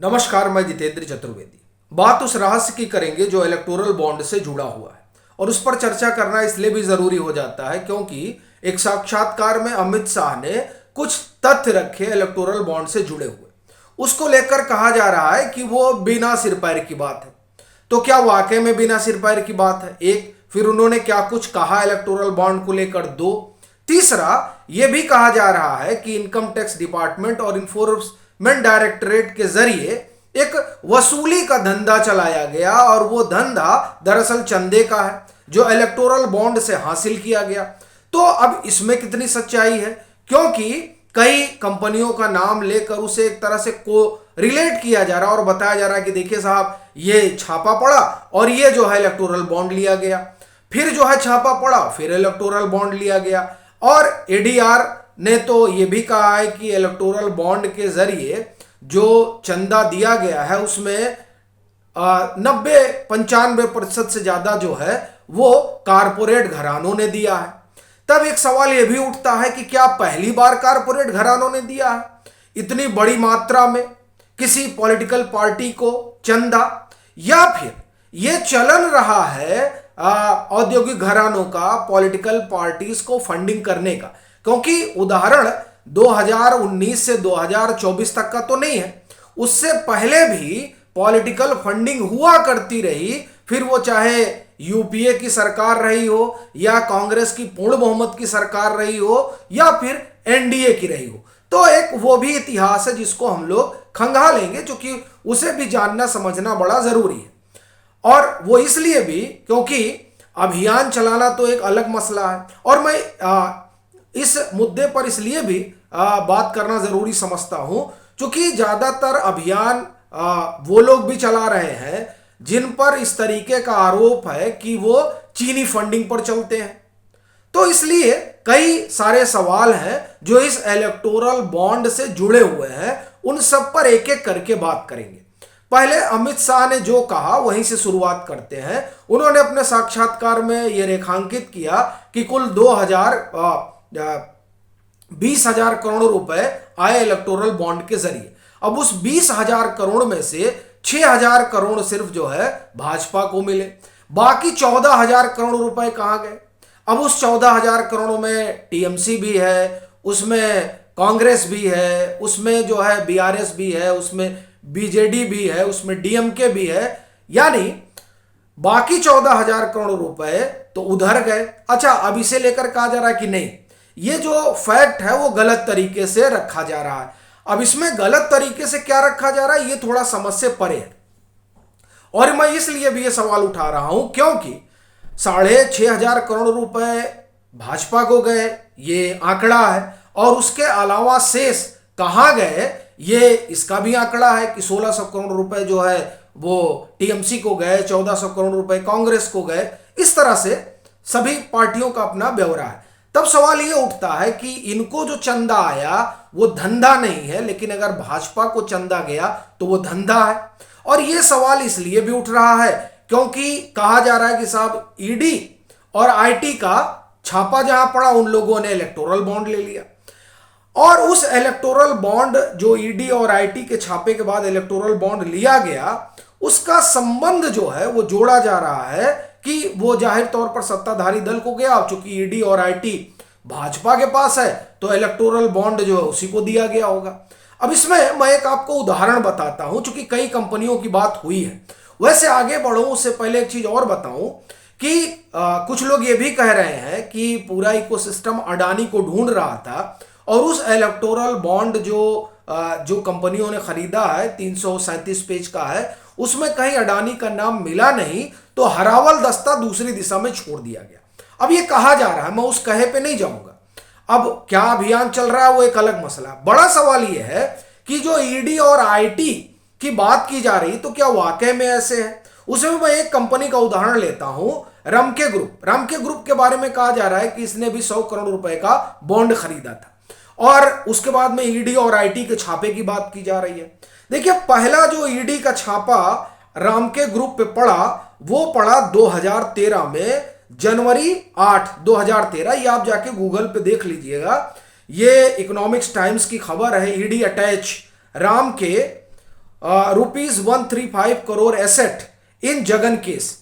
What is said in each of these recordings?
नमस्कार, मैं जितेंद्र चतुर्वेदी। बात उस रहस्य की करेंगे जो इलेक्टोरल बॉन्ड से जुड़ा हुआ है और उस पर चर्चा करना इसलिए भी जरूरी हो जाता है क्योंकि एक साक्षात्कार में अमित शाह ने कुछ तथ्य रखे इलेक्टोरल बॉन्ड से जुड़े हुए। उसको लेकर कहा जा रहा है कि वो बिना सिर पैर की बात है। तो क्या वाकई में बिना सिर पैर की बात है? एक, फिर उन्होंने क्या कुछ कहा इलेक्टोरल बॉन्ड को लेकर? दो, तीसरा, यह भी कहा जा रहा है कि इनकम टैक्स डिपार्टमेंट और इन्फोर्समेंट डायरेक्टरेट के जरिए एक वसूली का धंधा चलाया गया और वो धंधा दरअसल चंदे का है जो इलेक्टोरल बॉन्ड से हासिल किया गया। तो अब इसमें कितनी सच्चाई है? क्योंकि कई कंपनियों का नाम लेकर उसे एक तरह से को रिलेट किया जा रहा है और बताया जा रहा है कि देखिए साहब, ये छापा पड़ा और ये जो है इलेक्टोरल बॉन्ड लिया गया, फिर जो है छापा पड़ा, फिर इलेक्टोरल बॉन्ड लिया गया। और एडीआर ने तो ये भी कहा है कि इलेक्टोरल बॉन्ड के जरिए जो चंदा दिया गया है उसमें 90-95% से ज्यादा जो है वो कारपोरेट घरानों ने दिया है। तब एक सवाल यह भी उठता है कि क्या पहली बार कारपोरेट घरानों ने दिया है इतनी बड़ी मात्रा में किसी पॉलिटिकल पार्टी को चंदा, या फिर यह चलन रहा है औद्योगिक घरानों का पॉलिटिकल पार्टीज को फंडिंग करने का? क्योंकि उदाहरण 2019 से 2024 तक का तो नहीं है, उससे पहले भी पॉलिटिकल फंडिंग हुआ करती रही, फिर वो चाहे यूपीए की सरकार रही हो या कांग्रेस की पूर्ण बहुमत की सरकार रही हो या फिर एनडीए की रही हो। तो एक वो भी इतिहास है जिसको हम लोग खंगा लेंगे, क्योंकि उसे भी जानना समझना बड़ा जरूरी है। और वो इसलिए भी क्योंकि अभियान चलाना तो एक अलग मसला है और मैं इस मुद्दे पर इसलिए भी बात करना जरूरी समझता हूं क्योंकि ज्यादातर अभियान वो लोग भी चला रहे हैं जिन पर इस तरीके का आरोप है कि वो चीनी फंडिंग पर चलते हैं। तो इसलिए कई सारे सवाल हैं जो इस इलेक्टोरल बॉन्ड से जुड़े हुए हैं, उन सब पर एक एक करके बात करेंगे। पहले अमित शाह ने जो कहा वहीं से शुरुआत करते हैं। उन्होंने अपने साक्षात्कार में यह रेखांकित किया कि कुल 20,000 करोड़ रुपए आए इलेक्टोरल बॉन्ड के जरिए। अब उस 20,000 करोड़ में से 6,000 करोड़ सिर्फ जो है भाजपा को मिले, बाकी 14,000 करोड़ रुपए कहां गए? अब उस 14,000 करोड़ में टीएमसी भी है, उसमें कांग्रेस भी है, उसमें जो है बीआरएस भी है, उसमें बीजेडी भी है, उसमें डीएमके भी है, यानी बाकी 14,000 करोड़ रुपए तो उधर गए। अच्छा, अब इसे लेकर कहा जा रहा है कि नहीं, ये जो फैक्ट है वो गलत तरीके से रखा जा रहा है। अब इसमें गलत तरीके से क्या रखा जा रहा है ये थोड़ा समझ से परे है और मैं इसलिए भी ये सवाल उठा रहा हूं क्योंकि 6,500 करोड़ रुपए भाजपा को गए, ये आंकड़ा है, और उसके अलावा शेष कहां गए ये इसका भी आंकड़ा है कि 1,600 करोड़ रुपए जो है वो टीएमसी को गए, 1,400 करोड़ रुपए कांग्रेस को गए। इस तरह से सभी पार्टियों का अपना ब्यौरा है। तब सवाल ये उठता है कि इनको जो चंदा आया वो धंधा नहीं है, लेकिन अगर भाजपा को चंदा गया तो वो धंधा है। और ये सवाल इसलिए भी उठ रहा है क्योंकि कहा जा रहा है कि साहब ईडी और आईटी का छापा जहां पड़ा उन लोगों ने इलेक्टोरल बॉन्ड ले लिया और उस इलेक्टोरल बॉन्ड जो ईडी और आईटी के छापे के बाद इलेक्टोरल बॉन्ड लिया गया उसका संबंध जो है वो जोड़ा जा रहा है कि वो जाहिर तौर पर सत्ताधारी दल को गया। चूंकि ईडी और आईटी भाजपा के पास है तो इलेक्टोरल बॉन्ड जो है उसी को दिया गया होगा। अब इसमें मैं एक आपको उदाहरण बताता हूं, चूंकि कई कंपनियों की बात हुई है। वैसे आगे बढ़ूं उससे पहले एक चीज और बताऊं कि कुछ लोग ये भी कह रहे हैं कि पूरा इकोसिस्टम अडानी को ढूंढ रहा था और उस इलेक्टोरल बॉन्ड जो कंपनियों ने खरीदा है 337 पेज का है, उसमें कहीं अडानी का नाम मिला नहीं, तो हरावल दस्ता दूसरी दिशा में छोड़ दिया गया। अब ये कहा जा रहा है, मैं उस कहे पे नहीं जाऊंगा। अब क्या अभियान चल रहा है वो एक अलग मसला है। बड़ा सवाल ये है कि जो ईडी और आईटी की बात की जा रही तो क्या वाकई में ऐसे है? उसमें मैं एक कंपनी का उदाहरण लेता हूं, रमके ग्रुप के बारे में कहा जा रहा है कि इसने भी 100 करोड़ रुपए का बॉन्ड खरीदा था और उसके बाद में ईडी और आईटी के छापे की बात की जा रही है। देखिए, पहला जो ईडी का छापा रामके ग्रुप पे पड़ा वो पड़ा 2013 में, जनवरी 8 2013। ये आप जाके गूगल पे देख लीजिएगा, ये इकोनॉमिक्स टाइम्स की खबर है। ईडी अटैच राम के ₹135 करोड़ एसेट इन जगन केस।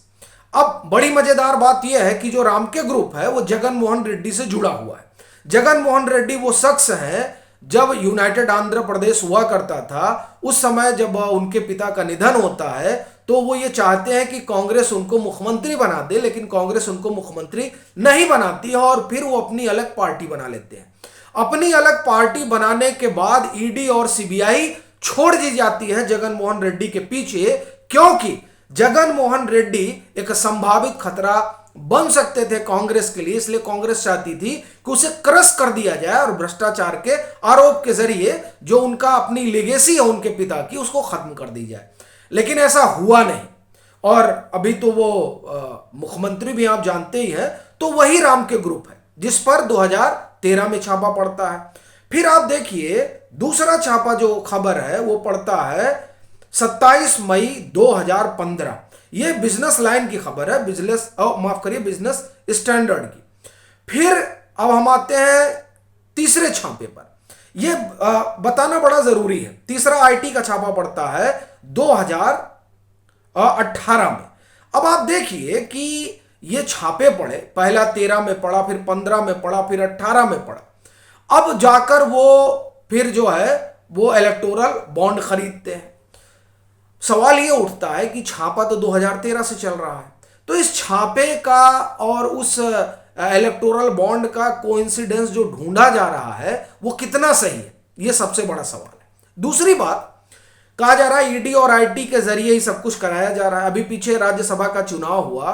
अब बड़ी मजेदार बात यह है कि जो रामके ग्रुप है वो जगन मोहन रेड्डी से जुड़ा हुआ है। जगन मोहन रेड्डी वो शख्स हैं, जब यूनाइटेड आंध्र प्रदेश हुआ करता था उस समय जब उनके पिता का निधन होता है तो वो ये चाहते हैं कि कांग्रेस उनको मुख्यमंत्री बना दे, लेकिन कांग्रेस उनको मुख्यमंत्री नहीं बनाती है और फिर वो अपनी अलग पार्टी बना लेते हैं। अपनी अलग पार्टी बनाने के बाद ईडी और सीबीआई छोड़ दी जाती है जगन मोहन रेड्डी के पीछे, क्योंकि जगन मोहन रेड्डी एक संभावित खतरा बन सकते थे कांग्रेस के लिए। इसलिए कांग्रेस चाहती थी कि उसे क्रश कर दिया जाए और भ्रष्टाचार के आरोप के जरिए जो उनका अपनी लेगेसी है उनके पिता की उसको खत्म कर दी जाए, लेकिन ऐसा हुआ नहीं। और अभी तो वो मुख्यमंत्री भी आप जानते ही हैं, तो वही राम के ग्रुप है जिस पर 2013 में छापा पड़ता है। फिर आप देखिए दूसरा छापा जो खबर है वो पड़ता है 27 मई 2015। ये बिजनेस लाइन की खबर है, बिजनेस स्टैंडर्ड की। फिर अब हम आते हैं तीसरे छापे पर। ये बताना बड़ा जरूरी है। तीसरा आईटी का छापा पड़ता है 2018 में। अब आप देखिए कि ये छापे पड़े, पहला 13 में पड़ा, फिर 15 में पड़ा, फिर 18 में पड़ा। अब जाकर वो फिर जो है वो इलेक्टोरल बॉन्ड खरीदते हैं। सवाल ये उठता है कि छापा तो 2013 से चल रहा है, तो इस छापे का और उस इलेक्टोरल बॉन्ड का कोइंसिडेंस जो ढूंढा जा रहा है वो कितना सही है, ये सबसे बड़ा सवाल है। दूसरी बात, कहा जा रहा है ईडी और आईटी के जरिए ही सब कुछ कराया जा रहा है। अभी पीछे राज्यसभा का चुनाव हुआ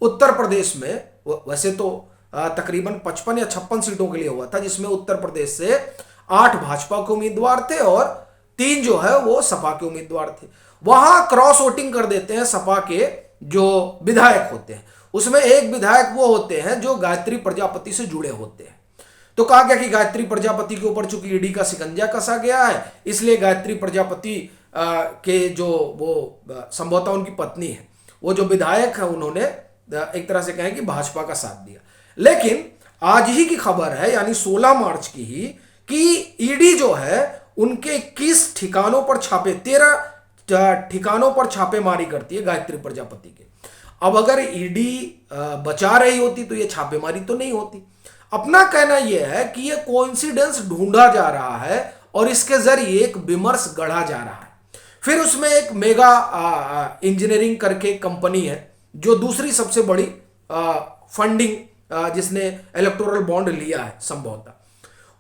उत्तर प्रदेश में, वैसे तो तकरीबन 55 या 56 सीटों के लिए हुआ था, जिसमें उत्तर प्रदेश से 8 भाजपा के उम्मीदवार थे और 3 जो है वो सपा के उम्मीदवार थे। वहां क्रॉस वोटिंग कर देते हैं सपा के जो विधायक होते हैं, उसमें एक विधायक वो होते हैं जो गायत्री प्रजापति से जुड़े होते हैं। तो कहा गया कि गायत्री प्रजापति के ऊपर चूंकि ईडी का शिकंजा कसा गया है, इसलिए गायत्री प्रजापति के जो वो संभवतः उनकी पत्नी है, वो जो विधायक है, उन्होंने एक तरह से कहें कि भाजपा का साथ दिया। लेकिन आज ही की खबर है, यानी 16 मार्च की ही, कि ईडी जो है उनके 21 ठिकानों पर छापे, 13 ठिकानों पर छापेमारी करती है गायत्री प्रजापति के। अब अगर ईडी बचा रही होती तो ये छापेमारी तो नहीं होती। अपना कहना यह है कि ये कोइंसिडेंस ढूंढा जा रहा है और इसके जरिए एक विमर्श गढ़ा जा रहा है। फिर उसमें एक मेगा इंजीनियरिंग करके कंपनी है जो दूसरी सबसे बड़ी फंडिंग जिसने इलेक्टोरल बॉन्ड लिया है संभवतः,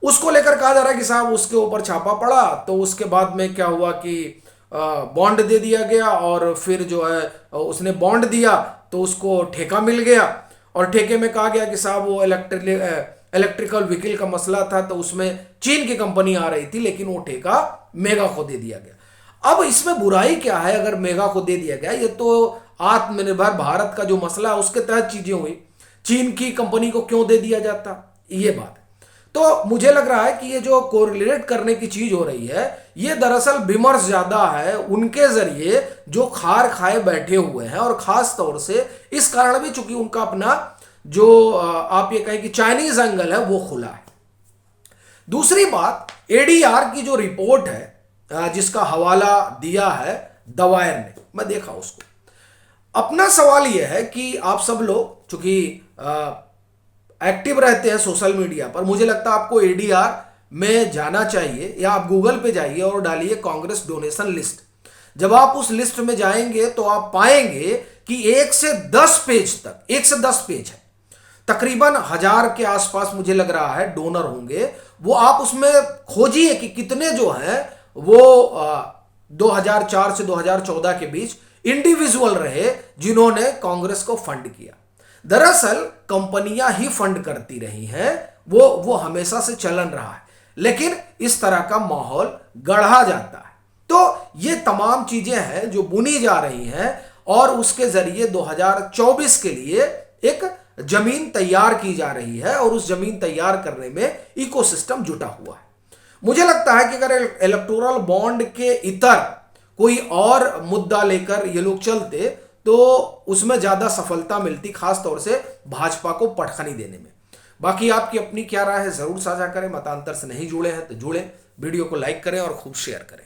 उसको लेकर कहा जा रहा है कि साहब उसके ऊपर छापा पड़ा। तो उसके बाद में क्या हुआ कि बॉन्ड दे दिया गया और फिर जो है उसने बॉन्ड दिया तो उसको ठेका मिल गया और ठेके में कहा गया कि साहब वो इलेक्ट्रिकल व्हीकल का मसला था, तो उसमें चीन की कंपनी आ रही थी, लेकिन वो ठेका मेगा को दे दिया गया। अब इसमें बुराई क्या है अगर मेगा को दे दिया गया? ये तो आत्मनिर्भर भारत का जो मसला है उसके तहत चीजें हुई, चीन की कंपनी को क्यों दे दिया जाता, ये बात है। तो मुझे लग रहा है कि ये जो कोरिलेट करने की चीज हो रही है, ये दरअसल विमर्श ज्यादा है उनके जरिए जो खार खाए बैठे हुए हैं, और खास तौर से इस कारण भी चूंकि उनका अपना जो आप ये कहें कि चाइनीज एंगल है वो खुला है। दूसरी बात, एडीआर की जो रिपोर्ट है जिसका हवाला दिया है दवायर ने, मैं देखा उसको। अपना सवाल यह है कि आप सब लोग चूंकि एक्टिव रहते हैं सोशल मीडिया पर, मुझे लगता है आपको एडीआर में जाना चाहिए, या आप गूगल पे जाइए और डालिए कांग्रेस डोनेशन लिस्ट। जब आप उस लिस्ट में जाएंगे तो आप पाएंगे कि 1 से 10 पेज तक, 1 से 10 पेज है, तकरीबन 1000 के आसपास मुझे लग रहा है डोनर होंगे। वो आप उसमें खोजिए कि कितने जो हैं वो 2004 से 2014 के बीच इंडिविजुअल रहे जिन्होंने कांग्रेस को फंड किया। दरअसल कंपनियां ही फंड करती रही हैं, वो हमेशा से चलन रहा है, लेकिन इस तरह का माहौल गढ़ा जाता है। तो ये तमाम चीजें हैं जो बुनी जा रही हैं और उसके जरिए 2024 के लिए एक जमीन तैयार की जा रही है और उस जमीन तैयार करने में इकोसिस्टम जुटा हुआ है। मुझे लगता है कि अगर इलेक्टोरल बॉन्ड के इतर कोई और मुद्दा लेकर ये लोग चलते तो उसमें ज्यादा सफलता मिलती, खास तौर से भाजपा को पटखनी देने में। बाकी आपकी अपनी क्या राय है जरूर साझा करें। मतांतर से नहीं जुड़े हैं तो जुड़ें, वीडियो को लाइक करें और खूब शेयर करें।